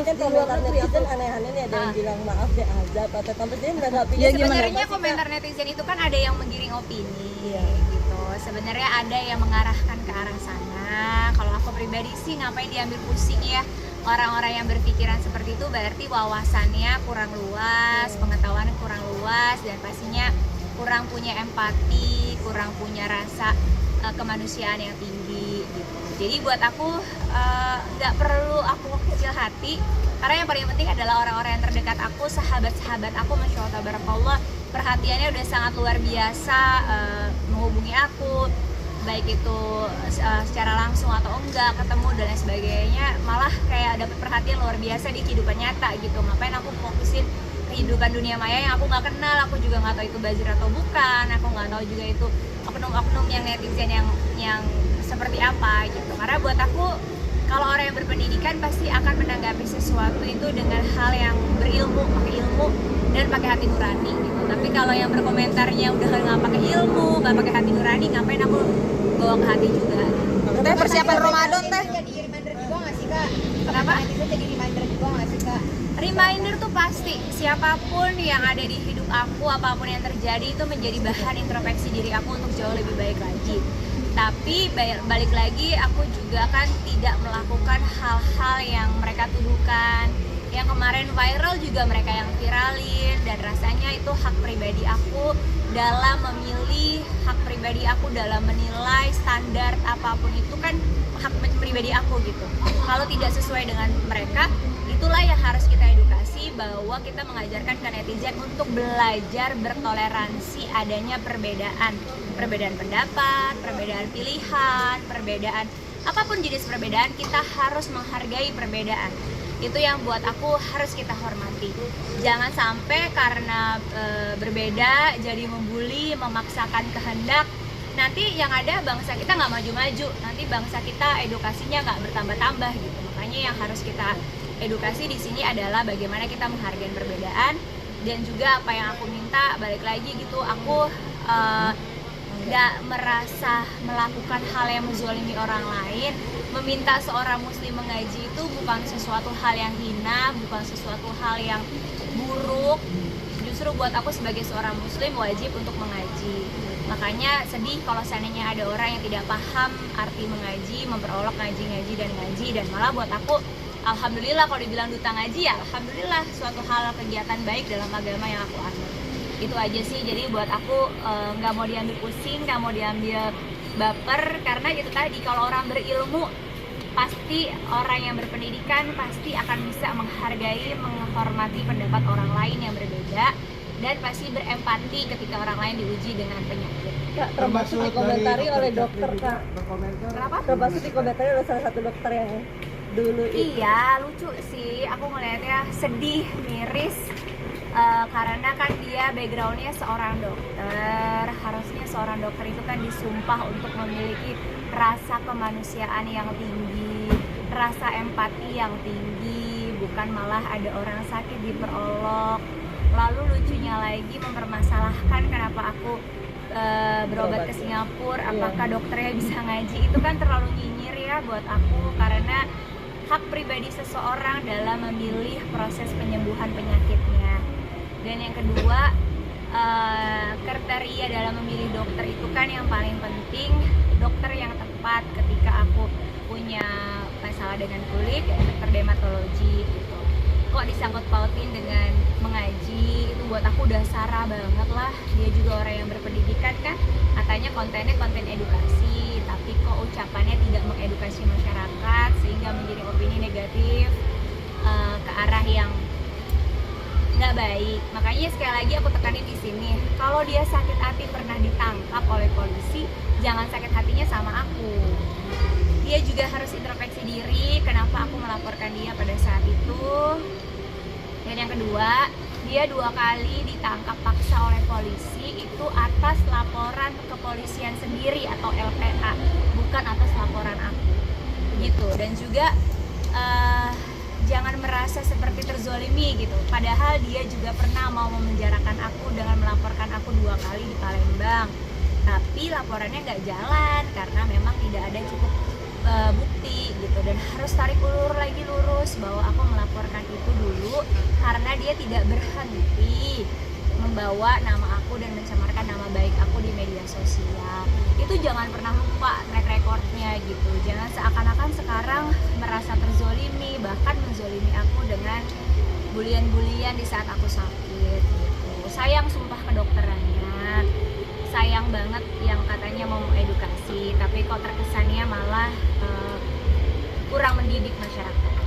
Kan komentar netizen aneh-aneh nih, ada yang bilang maaf deh azab atau kampus dia menanggapinya Ya, sebenarnya komentar netizen itu kan ada yang menggiring opini gitu. Sebenarnya ada yang mengarahkan ke arah sana. Kalau aku pribadi sih ngapain diambil pusing ya. Orang-orang yang berpikiran seperti itu berarti wawasannya kurang luas, pengetahuannya kurang luas, dan pastinya kurang punya empati, kurang punya rasa kemanusiaan yang tinggi gitu. Jadi buat aku nggak perlu aku kecil hati, karena yang paling penting adalah orang-orang yang terdekat aku, sahabat-sahabat aku, Masya Allah tabarakallah, perhatiannya udah sangat luar biasa, menghubungi aku baik itu secara langsung atau enggak, ketemu dan lain sebagainya, malah kayak dapet perhatian luar biasa di kehidupan nyata gitu. Ngapain aku fokusin kehidupan dunia maya yang aku nggak kenal, aku juga nggak tahu itu buzzer atau bukan, aku nggak tahu juga itu oknum-oknum yang netizen yang seperti apa gitu. Karena buat aku, kalau orang yang berpendidikan pasti akan menanggapi sesuatu itu dengan hal yang berilmu, pakai ilmu dan pakai hati nurani gitu. Tapi kalau yang berkomentarnya udah nggak pakai ilmu, nggak pakai hati nurani, ngapain aku bawa ke hati juga. Teh persiapan Ramadan teh. Jadi reminder juga nggak sih kak? Kenapa? Itu jadi reminder juga nggak sih kak? Reminder tuh pasti, siapapun yang ada di hidup aku, apapun yang terjadi itu menjadi bahan introspeksi diri aku untuk jauh lebih baik lagi. Tapi balik lagi, aku juga kan tidak melakukan hal-hal yang mereka tuduhkan. Yang kemarin viral juga mereka yang viralin, dan rasanya itu hak pribadi aku dalam memilih, hak pribadi aku dalam menilai standar apapun itu kan hak pribadi aku gitu. Kalau tidak sesuai dengan mereka, itulah yang harus kita edukasi, bahwa kita mengajarkan ke netizen untuk belajar bertoleransi adanya perbedaan pendapat, perbedaan pilihan, perbedaan apapun jenis perbedaan, kita harus menghargai perbedaan. Itu yang buat aku harus kita hormati. Jangan sampai karena berbeda jadi membuli, memaksakan kehendak. Nanti yang ada bangsa kita nggak maju-maju, nanti bangsa kita edukasinya nggak bertambah-tambah gitu. Makanya yang harus kita edukasi di sini adalah bagaimana kita menghargai perbedaan, dan juga apa yang aku minta, balik lagi gitu, aku nggak merasa melakukan hal yang menzalimi orang lain. Meminta seorang muslim mengaji itu bukan sesuatu hal yang hina, bukan sesuatu hal yang buruk. Justru buat aku sebagai seorang muslim wajib untuk mengaji. Makanya sedih kalau seandainya ada orang yang tidak paham arti mengaji, memperolok ngaji dan malah buat aku, alhamdulillah kalau dibilang duta ngaji ya alhamdulillah, suatu hal kegiatan baik dalam agama yang aku anut. Itu aja sih. Jadi buat aku nggak mau diambil pusing, nggak mau diambil baper, karena itu tadi, kalau orang berilmu pasti, orang yang berpendidikan pasti akan bisa menghargai, menghormati pendapat orang lain yang berbeda, dan pasti berempati ketika orang lain diuji dengan penyakit. Kak, termasuk dikomentari oleh dokter Kak. Kenapa? Termasuk dikomentari oleh salah satu dokter yang dulu itu. Iya, lucu sih, aku ngeliatnya sedih, miris. Karena kan dia backgroundnya seorang dokter, harusnya seorang dokter itu kan disumpah untuk memiliki rasa kemanusiaan yang tinggi, rasa empati yang tinggi, bukan malah ada orang sakit diperolok. Lalu lucunya lagi mempermasalahkan kenapa aku berobat ke Singapura, apakah dokternya bisa ngaji. Itu kan terlalu nyinyir ya buat aku, karena hak pribadi seseorang dalam memilih proses penyembuhan penyakitnya. Dan yang kedua, kriteria dalam memilih dokter itu kan yang paling penting, dokter yang tepat. Ketika aku punya masalah dengan kulit, ya dokter dermatologi gitu. Kok disangkut pautin dengan mengaji, itu buat aku udah sarah banget lah. Dia juga orang yang berpendidikan kan, katanya kontennya konten edukasi, tapi kok ucapannya tidak mengedukasi masyarakat sehingga menjadi opini negatif ke arah yang nggak baik. Makanya sekali lagi aku tekanin di sini, kalau dia sakit hati pernah ditangkap oleh polisi, jangan sakit hatinya sama aku. Dia juga harus introspeksi diri, kenapa aku melaporkan dia pada saat itu. Dan yang kedua, dia 2 kali ditangkap paksa oleh polisi, itu atas laporan kepolisian sendiri atau LPA, bukan atas laporan aku gitu. Dan juga jangan merasa seperti terzolimi gitu, padahal dia juga pernah mau memenjarakan aku dengan melaporkan aku 2 kali di Palembang, tapi laporannya nggak jalan karena memang tidak ada cukup bukti gitu, dan harus tarik ulur lagi lurus bahwa aku melaporkan itu dulu karena dia tidak berhenti membawa nama aku dan mencemarkan nama baik aku di media sosial. Itu jangan pernah lupa track recordnya gitu, jangan seakan-akan sekarang merasa terzolimi, bahkan menzolimi aku dengan bulian-bulian di saat aku sakit gitu. Sayang sumpah kedokterannya, sayang banget yang katanya mau edukasi, tapi kok terkesannya malah kurang mendidik masyarakat.